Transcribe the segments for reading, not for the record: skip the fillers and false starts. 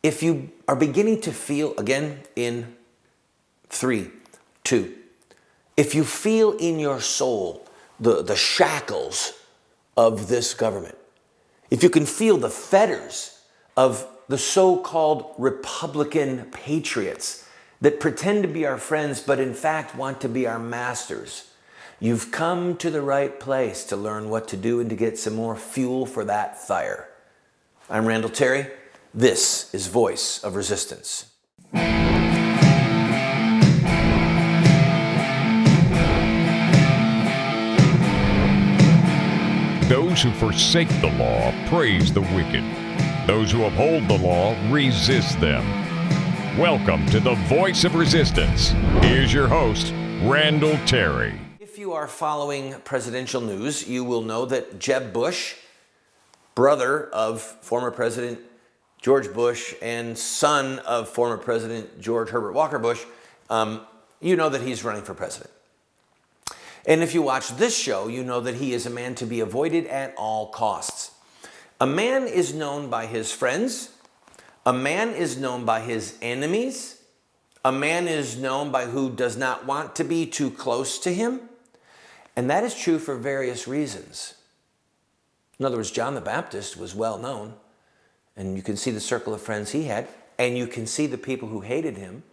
if you are beginning to feel, again, in 3, 2, if you feel in your soul the shackles of this government, if you can feel the fetters of the so-called Republican patriots that pretend to be our friends but in fact want to be our masters, you've come to the right place to learn what to do and to get some more fuel for that fire. I'm Randall Terry. This is Voice of Resistance. Those who forsake the law praise the wicked. Those who uphold the law resist them. Welcome to the Voice of Resistance. Here's your host, Randall Terry. If you are following presidential news, you will know that Jeb Bush, brother of former President George Bush and son of former President George Herbert Walker Bush, you know that he's running for president. And if you watch this show, you know that he is a man to be avoided at all costs. A man is known by his friends. A man is known by his enemies. A man is known by who does not want to be too close to him. And that is true for various reasons. In other words, John the Baptist was well known, and you can see the circle of friends he had, and you can see the people who hated him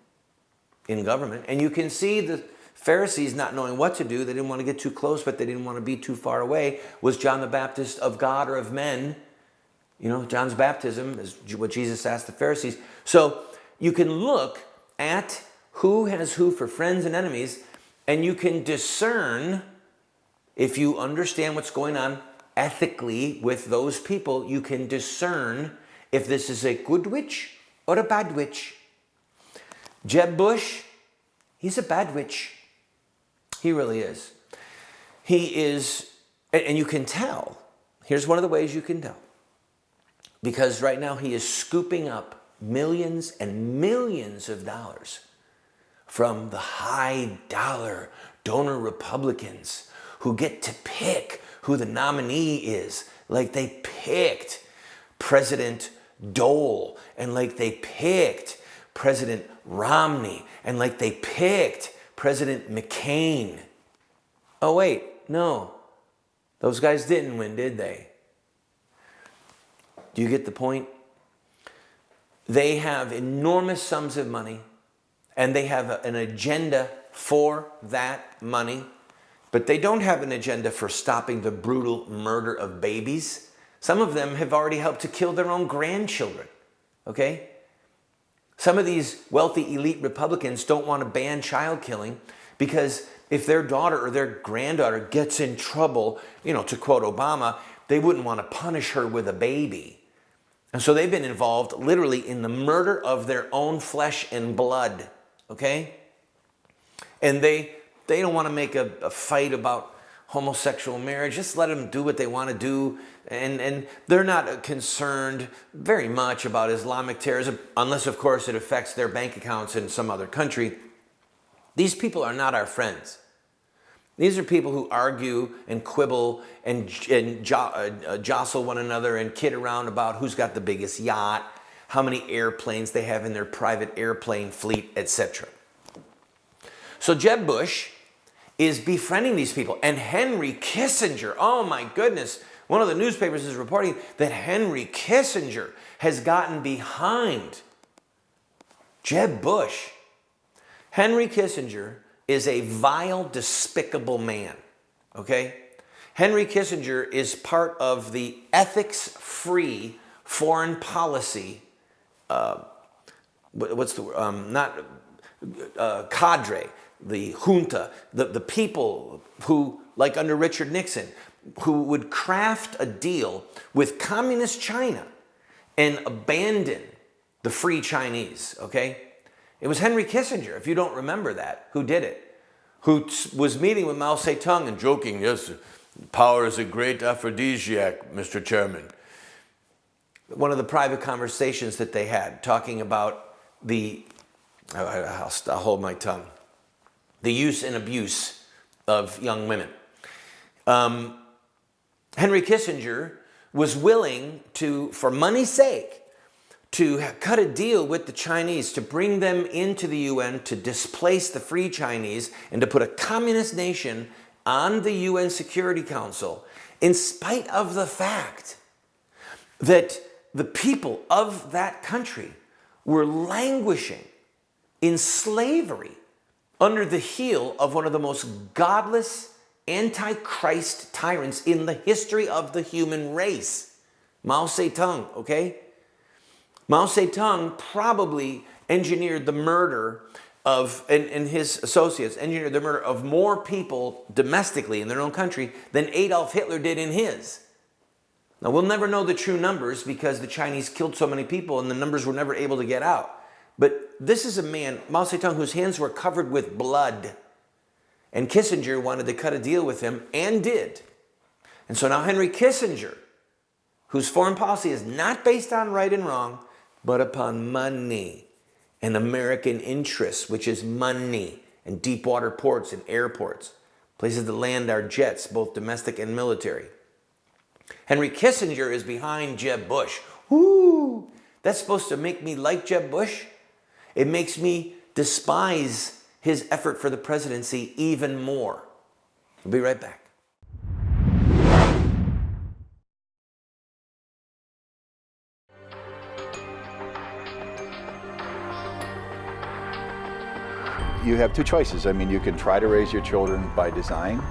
in government, and you can see the Pharisees not knowing what to do. They didn't want to get too close, but they didn't want to be too far away. Was John the Baptist of God or of men? You know, John's baptism is what Jesus asked the Pharisees. So you can look at who has who for friends and enemies, and you can discern, if you understand what's going on ethically with those people, you can discern if this is a good witch or a bad witch. Jeb Bush, he's a bad witch. He really is. He is, and you can tell. Here's one of the ways you can tell. Because right now he is scooping up millions and millions of dollars from the high dollar donor Republicans who get to pick who the nominee is. Like they picked President Dole, and like they picked President Romney, and like they picked President McCain. Oh wait, no. Those guys didn't win, did they? Do you get the point? They have enormous sums of money, and they have an agenda for that money, but they don't have an agenda for stopping the brutal murder of babies. Some of them have already helped to kill their own grandchildren, okay? Some of these wealthy elite Republicans don't want to ban child killing because if their daughter or their granddaughter gets in trouble, you know, to quote Obama, they wouldn't want to punish her with a baby. And so they've been involved literally in the murder of their own flesh and blood, okay? And they don't want to make a fight about homosexual marriage. Just let them do what they want to do. And they're not concerned very much about Islamic terrorism, unless, of course, it affects their bank accounts in some other country. These people are not our friends. These are people who argue and quibble and jostle one another and kid around about who's got the biggest yacht, how many airplanes they have in their private airplane fleet, etc. So Jeb Bush is befriending these people. And Henry Kissinger, oh my goodness, one of the newspapers is reporting that Henry Kissinger has gotten behind Jeb Bush. Henry Kissinger is a vile, despicable man, okay? Henry Kissinger is part of the ethics-free foreign policy, cadre, the junta, the people who, like under Richard Nixon, who would craft a deal with communist China and abandon the free Chinese, okay? It was Henry Kissinger, if you don't remember that, who did it, who was meeting with Mao Zedong and joking, yes, power is a great aphrodisiac, Mr. Chairman. One of the private conversations that they had, talking about I'll hold my tongue, the use and abuse of young women. Henry Kissinger was willing to, for money's sake, to cut a deal with the Chinese, to bring them into the UN, to displace the Free Chinese, and to put a communist nation on the UN Security Council, in spite of the fact that the people of that country were languishing in slavery under the heel of one of the most godless, anti-Christ tyrants in the history of the human race, Mao Zedong, okay? Mao Zedong probably engineered the murder of, and his associates engineered the murder of more people domestically in their own country than Adolf Hitler did in his. Now, we'll never know the true numbers because the Chinese killed so many people and the numbers were never able to get out. But this is a man, Mao Zedong, whose hands were covered with blood. And Kissinger wanted to cut a deal with him and did. And so now Henry Kissinger, whose foreign policy is not based on right and wrong, but upon money and American interests, which is money and deep water ports and airports, places to land our jets, both domestic and military. Henry Kissinger is behind Jeb Bush. Woo! That's supposed to make me like Jeb Bush? It makes me despise his effort for the presidency even more. We'll be right back. You have two choices. I mean, you can try to raise your children by design,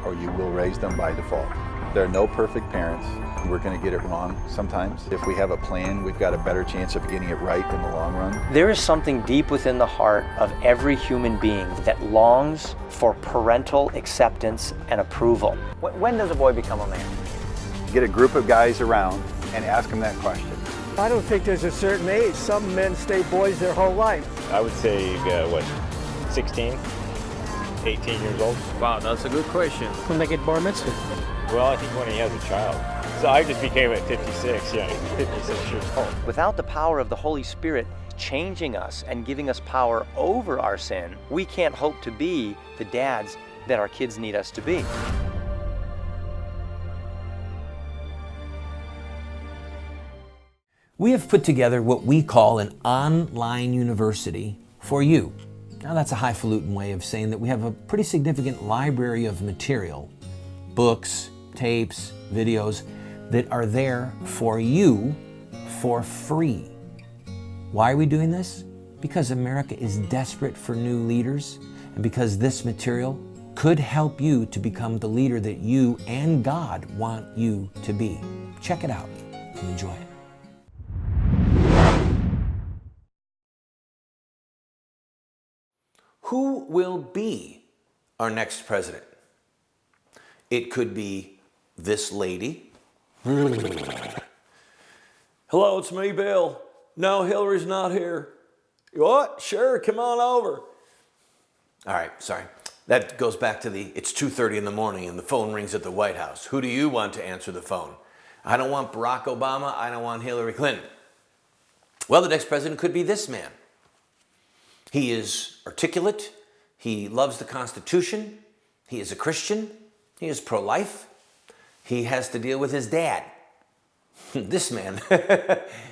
or you will raise them by default. There are no perfect parents. We're going to get it wrong sometimes. If we have a plan, we've got a better chance of getting it right in the long run. There is something deep within the heart of every human being that longs for parental acceptance and approval. When does a boy become a man? Get a group of guys around and ask them that question. I don't think there's a certain age. Some men stay boys their whole life. I would say, 16, 18 years old. Wow, that's a good question. When they get bar mitzvah. Well, I think when he has a child. So I just became at 56, 56 years old. Without the power of the Holy Spirit changing us and giving us power over our sin, we can't hope to be the dads that our kids need us to be. We have put together what we call an online university for you. Now, that's a highfalutin way of saying that we have a pretty significant library of material, books, tapes, videos that are there for you for free. Why are we doing this? Because America is desperate for new leaders, and because this material could help you to become the leader that you and God want you to be. Check it out and enjoy it. Who will be our next president? It could be this lady. Hello, it's me, Bill. No, Hillary's not here. What? Sure, come on over. All right, sorry. That goes back to it's 2:30 in the morning and the phone rings at the White House. Who do you want to answer the phone? I don't want Barack Obama. I don't want Hillary Clinton. Well, the next president could be this man. He is articulate. He loves the Constitution. He is a Christian. He is pro-life. He has to deal with his dad. This man.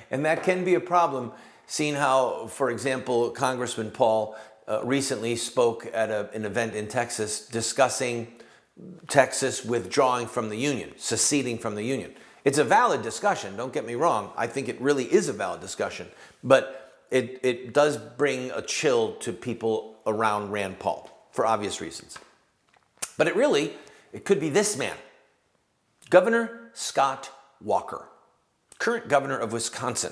And that can be a problem, seeing how, for example, Congressman Paul recently spoke at an event in Texas discussing Texas withdrawing from the Union, seceding from the Union. It's a valid discussion, don't get me wrong. I think it really is a valid discussion. But it does bring a chill to people around Rand Paul for obvious reasons. But it could be this man, Governor Scott Walker, current governor of Wisconsin.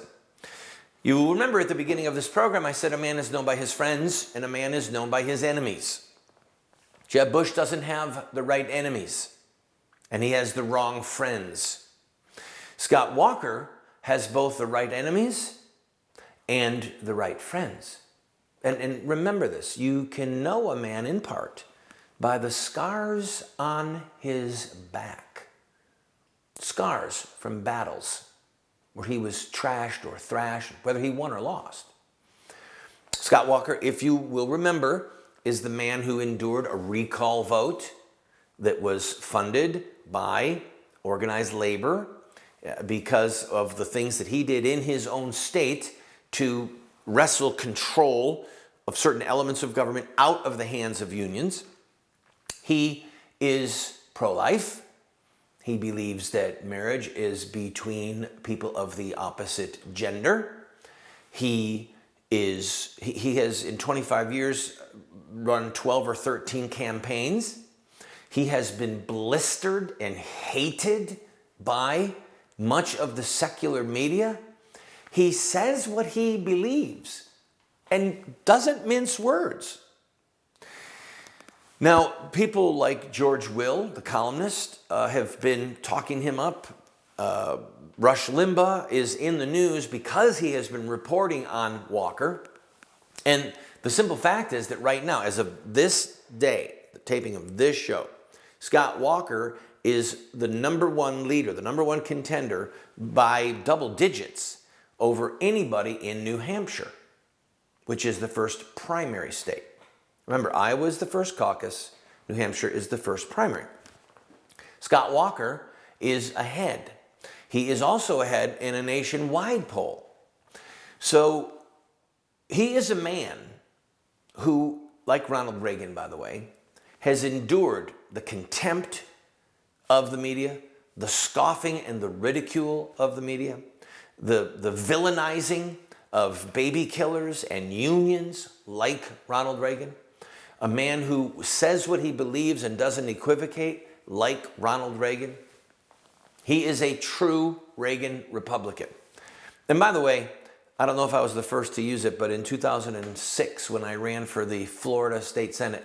You will remember at the beginning of this program, I said a man is known by his friends and a man is known by his enemies. Jeb Bush doesn't have the right enemies and he has the wrong friends. Scott Walker has both the right enemies and the right friends. And remember this, you can know a man in part by the scars on his back. Scars from battles where he was trashed or thrashed, whether he won or lost. Scott Walker, if you will remember, is the man who endured a recall vote that was funded by organized labor because of the things that he did in his own state to wrestle control of certain elements of government out of the hands of unions. He is pro-life. He believes that marriage is between people of the opposite gender. He has in 25 years run 12 or 13 campaigns. He has been blistered and hated by much of the secular media. He says what he believes and doesn't mince words. Now, people like George Will, the columnist, have been talking him up. Rush Limbaugh is in the news because he has been reporting on Walker. And the simple fact is that right now, as of this day, the taping of this show, Scott Walker is the number one leader, the number one contender by double digits over anybody in New Hampshire, which is the first primary state. Remember, Iowa is the first caucus, New Hampshire is the first primary. Scott Walker is ahead. He is also ahead in a nationwide poll. So he is a man who, like Ronald Reagan, by the way, has endured the contempt of the media, the scoffing and the ridicule of the media, the villainizing of baby killers and unions like Ronald Reagan, a man who says what he believes and doesn't equivocate like Ronald Reagan. He is a true Reagan Republican. And by the way, I don't know if I was the first to use it, but in 2006, when I ran for the Florida State Senate,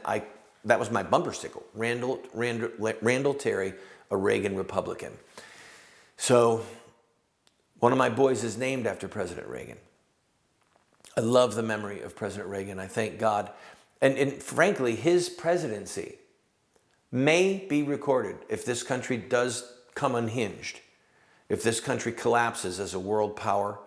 that was my bumper sticker, Randall Terry, a Reagan Republican. So one of my boys is named after President Reagan. I love the memory of President Reagan. I thank God. And frankly, his presidency may be recorded if this country does come unhinged, if this country collapses as a world power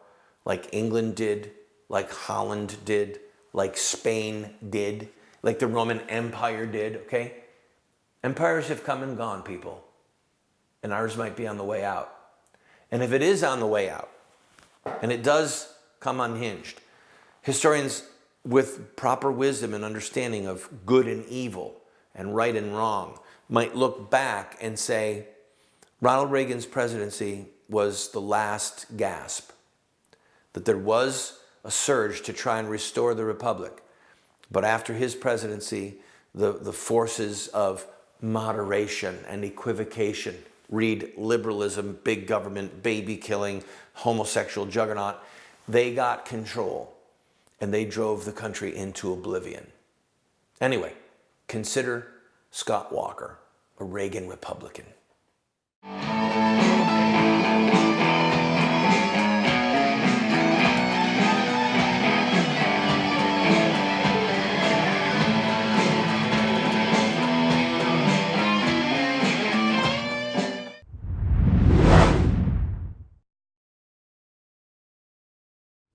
like England did, like Holland did, like Spain did, like the Roman Empire did, okay? Empires have come and gone, people, and ours might be on the way out. And if it is on the way out, and it does come unhinged, historians with proper wisdom and understanding of good and evil and right and wrong might look back and say, Ronald Reagan's presidency was the last gasp, that there was a surge to try and restore the republic. But after his presidency, the forces of moderation and equivocation, read liberalism, big government, baby killing, homosexual juggernaut, they got control and they drove the country into oblivion. Anyway, consider Scott Walker a Reagan Republican.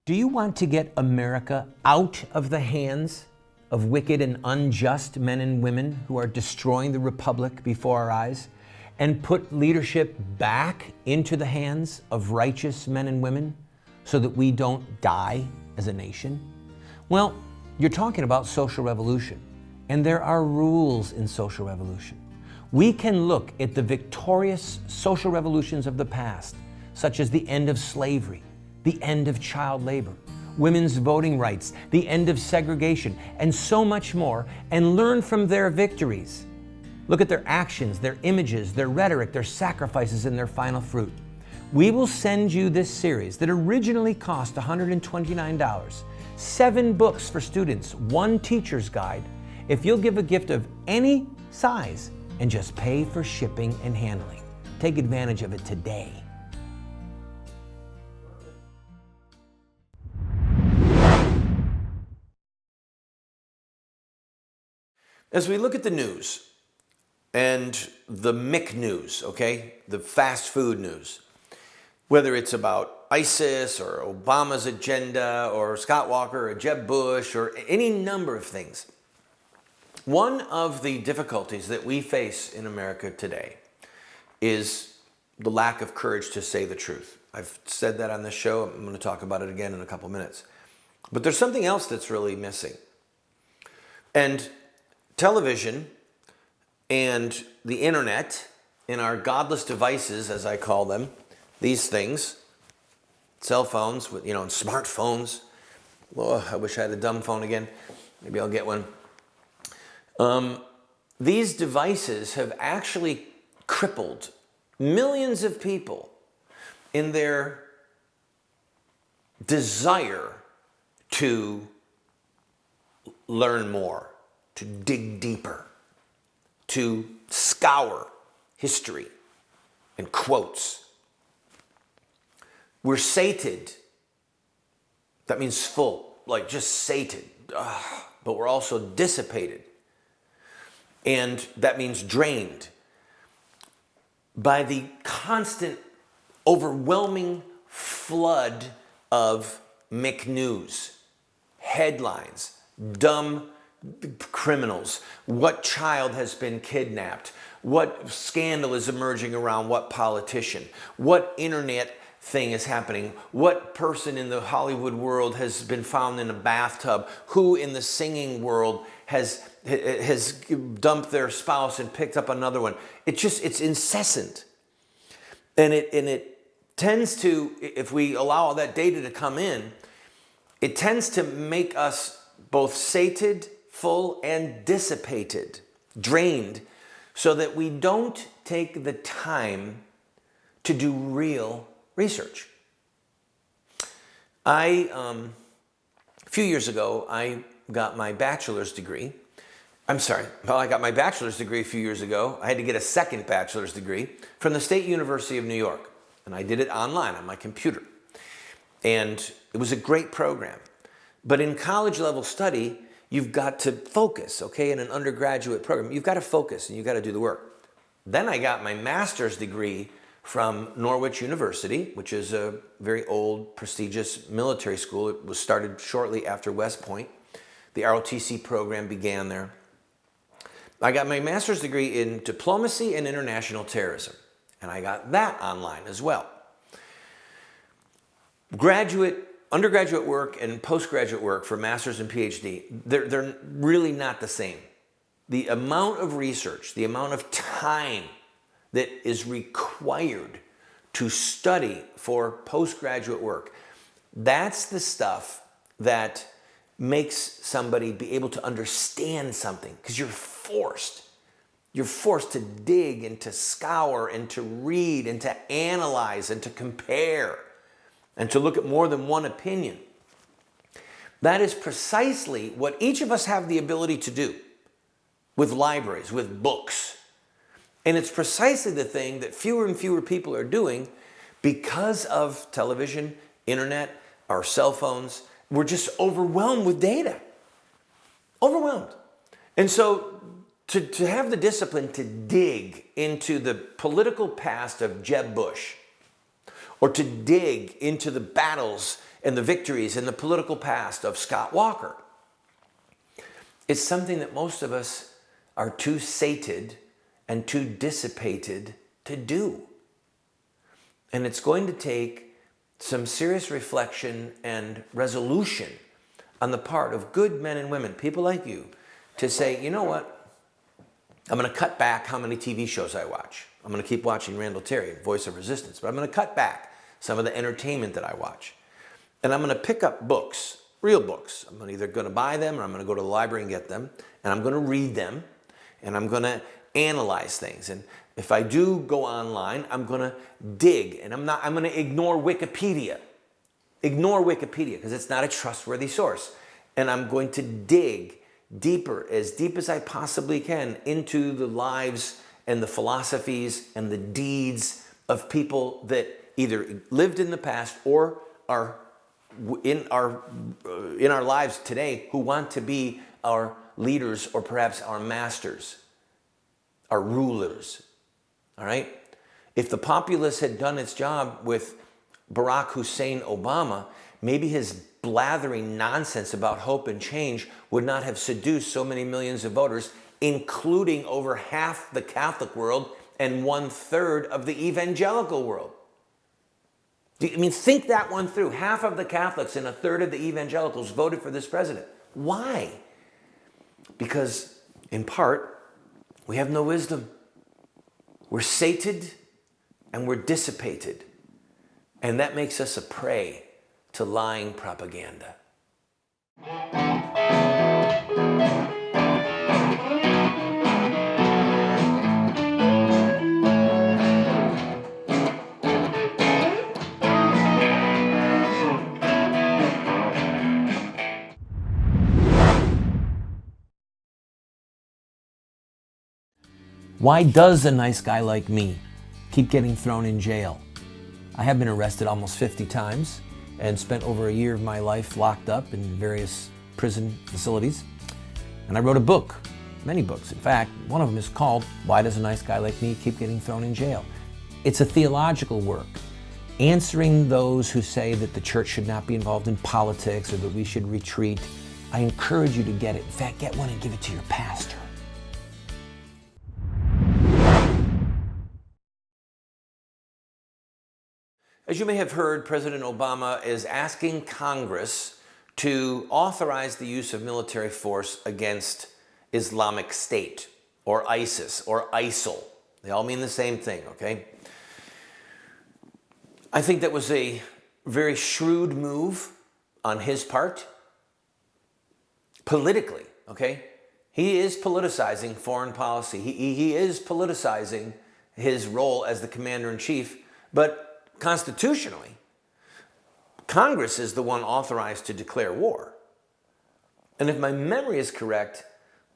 Do you want to get America out of the hands of wicked and unjust men and women who are destroying the republic before our eyes, and put leadership back into the hands of righteous men and women so that we don't die as a nation? Well, you're talking about social revolution, and there are rules in social revolution. We can look at the victorious social revolutions of the past, such as the end of slavery, the end of child labor, women's voting rights, the end of segregation, and so much more, and learn from their victories. Look at their actions, their images, their rhetoric, their sacrifices, and their final fruit. We will send you this series that originally cost $129, 7 books for students, 1 teacher's guide, if you'll give a gift of any size and just pay for shipping and handling. Take advantage of it today. As we look at the news and the Mick news, okay, the fast food news, whether it's about ISIS or Obama's agenda or Scott Walker or Jeb Bush or any number of things, one of the difficulties that we face in America today is the lack of courage to say the truth. I've said that on this show. I'm going to talk about it again in a couple minutes. But there's something else that's really missing. And television and the internet and our godless devices, as I call them, these things, cell phones, and smartphones. Oh, I wish I had a dumb phone again. Maybe I'll get one. These devices have actually crippled millions of people in their desire to learn more, to dig deeper, to scour history and quotes. We're sated. That means full, like just sated. But we're also dissipated. And that means drained by the constant, overwhelming flood of McNews, headlines, dumb criminals, what child has been kidnapped, what scandal is emerging around what politician, what internet thing is happening, what person in the Hollywood world has been found in a bathtub, who in the singing world has dumped their spouse and picked up another one. It's incessant. And it tends to, if we allow all that data to come in, it tends to make us both sated, full, and dissipated, drained, so that we don't take the time to do real research. A few years ago, I got my bachelor's degree. I got my bachelor's degree a few years ago. I had to get a second bachelor's degree from the State University of New York. And I did it online on my computer. And it was a great program. But in college level study, you've got to focus, okay? In an undergraduate program, you've got to focus and you've got to do the work. Then I got my master's degree from Norwich University, which is a very old, prestigious military school. It was started shortly after West Point. The ROTC program began there. I got my master's degree in diplomacy and international terrorism, and I got that online as well. Undergraduate work and postgraduate work for master's and PhD, they're really not the same. The amount of research, the amount of time that is required to study for postgraduate work, that's the stuff that makes somebody be able to understand something, because you're forced to dig and to scour and to read and to analyze and to compare and to look at more than one opinion. That is precisely what each of us have the ability to do with libraries, with books. And it's precisely the thing that fewer and fewer people are doing because of television, internet, our cell phones. We're just overwhelmed with data. Overwhelmed. And so to have the discipline to dig into the political past of Jeb Bush, or to dig into the battles and the victories and the political past of Scott Walker, it's something that most of us are too sated and too dissipated to do. And it's going to take some serious reflection and resolution on the part of good men and women, people like you, to say, you know what? I'm going to cut back how many TV shows I watch. I'm going to keep watching Randall Terry, Voice of Resistance, but I'm going to cut back some of the entertainment that I watch. And I'm going to pick up books, real books. I'm either going to buy them or I'm going to go to the library and get them, and I'm going to read them, and I'm going to analyze things. And if I do go online, I'm going to dig, and I'm going to ignore Wikipedia. Ignore Wikipedia because it's not a trustworthy source. And I'm going to dig deeper, as deep as I possibly can, into the lives and the philosophies and the deeds of people that either lived in the past or are in our lives today, who want to be our leaders or perhaps our masters, our rulers. All right? If the populace had done its job with Barack Hussein Obama, maybe his blathering nonsense about hope and change would not have seduced so many millions of voters, including over half the Catholic world and 1/3 of the evangelical world. Think that one through. Half of the Catholics and 1/3 of the evangelicals voted for this president. Why? Because, in part, we have no wisdom. We're sated and we're dissipated. And that makes us a prey to lying propaganda. Why does a nice guy like me keep getting thrown in jail? I have been arrested almost 50 times and spent over a year of my life locked up in various prison facilities. And I wrote a book, many books. In fact, one of them is called Why Does a Nice Guy Like Me Keep Getting Thrown in Jail? It's a theological work, answering those who say that the church should not be involved in politics or that we should retreat. I encourage you to get it. In fact, get one and give it to your pastor. As you may have heard, President Obama is asking Congress to authorize the use of military force against Islamic State or ISIS or ISIL. They all mean the same thing, okay? I think that was a very shrewd move on his part, politically, okay? He is politicizing foreign policy. He is politicizing his role as the commander-in-chief, but constitutionally, Congress is the one authorized to declare war. And if my memory is correct,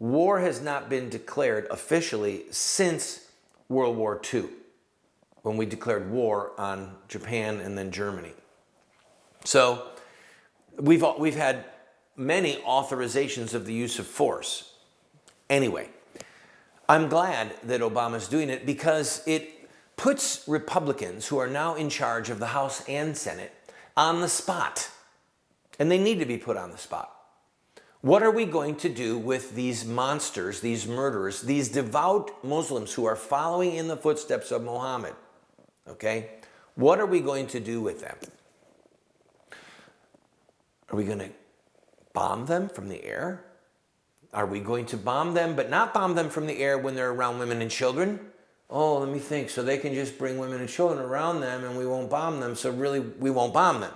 war has not been declared officially since World War II, when we declared war on Japan and then Germany. So we've had many authorizations of the use of force. Anyway, I'm glad that Obama's doing it because it puts Republicans who are now in charge of the House and Senate on the spot. And they need to be put on the spot. What are we going to do with these monsters, these murderers, these devout Muslims who are following in the footsteps of Muhammad? Okay? What are we going to do with them? Are we going to bomb them from the air? Are we going to bomb them, but not bomb them from the air when they're around women and children? Oh, let me think. So they can just bring women and children around them and we won't bomb them, so really we won't bomb them.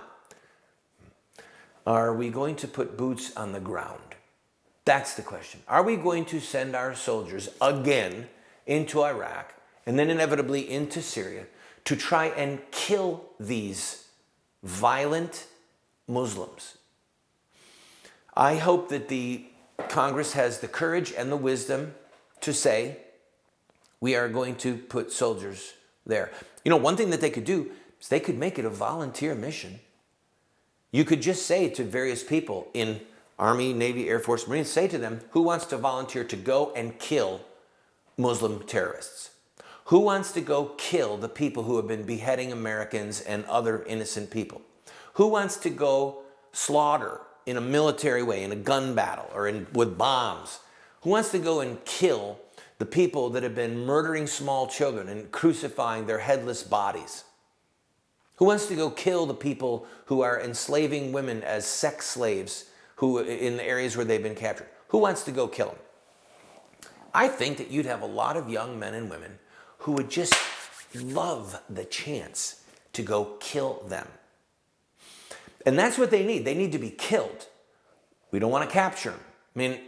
Are we going to put boots on the ground? That's the question. Are we going to send our soldiers again into Iraq and then inevitably into Syria to try and kill these violent Muslims? I hope that the Congress has the courage and the wisdom to say, we are going to put soldiers there. You know, one thing that they could do is they could make it a volunteer mission. You could just say to various people in Army, Navy, Air Force, Marines, say to them, who wants to volunteer to go and kill Muslim terrorists? Who wants to go kill the people who have been beheading Americans and other innocent people? Who wants to go slaughter in a military way, in a gun battle, or with bombs? Who wants to go and kill the people that have been murdering small children and crucifying their headless bodies? Who wants to go kill the people who are enslaving women as sex slaves in the areas where they've been captured? Who wants to go kill them? I think that you'd have a lot of young men and women who would just love the chance to go kill them. And that's what they need. They need to be killed. We don't want to capture them. I mean,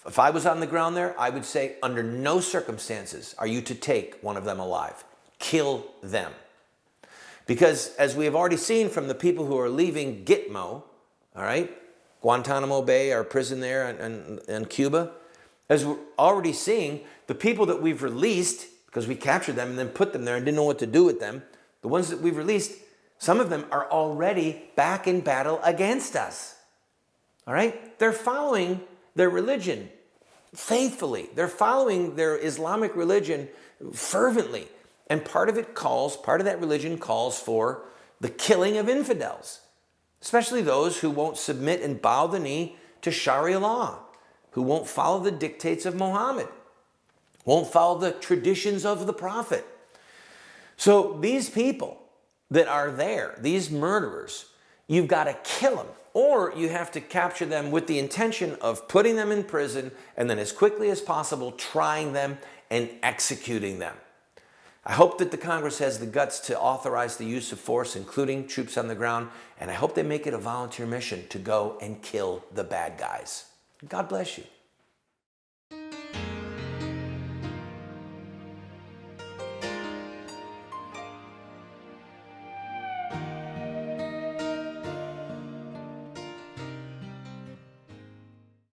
if I was on the ground there, I would say under no circumstances are you to take one of them alive. Kill them. Because as we have already seen from the people who are leaving Gitmo, all right, Guantanamo Bay, our prison there in Cuba, as we're already seeing, the people that we've released, because we captured them and then put them there and didn't know what to do with them, the ones that we've released, some of them are already back in battle against us. All right? They're following their religion faithfully. They're following their Islamic religion fervently. And part of that religion calls for the killing of infidels, especially those who won't submit and bow the knee to Sharia law, who won't follow the dictates of Muhammad. won't follow the traditions of the prophet. So these people that are there, these murderers, you've got to kill them, or you have to capture them with the intention of putting them in prison and then as quickly as possible trying them and executing them. I hope that the Congress has the guts to authorize the use of force, including troops on the ground, and I hope they make it a volunteer mission to go and kill the bad guys. God bless you.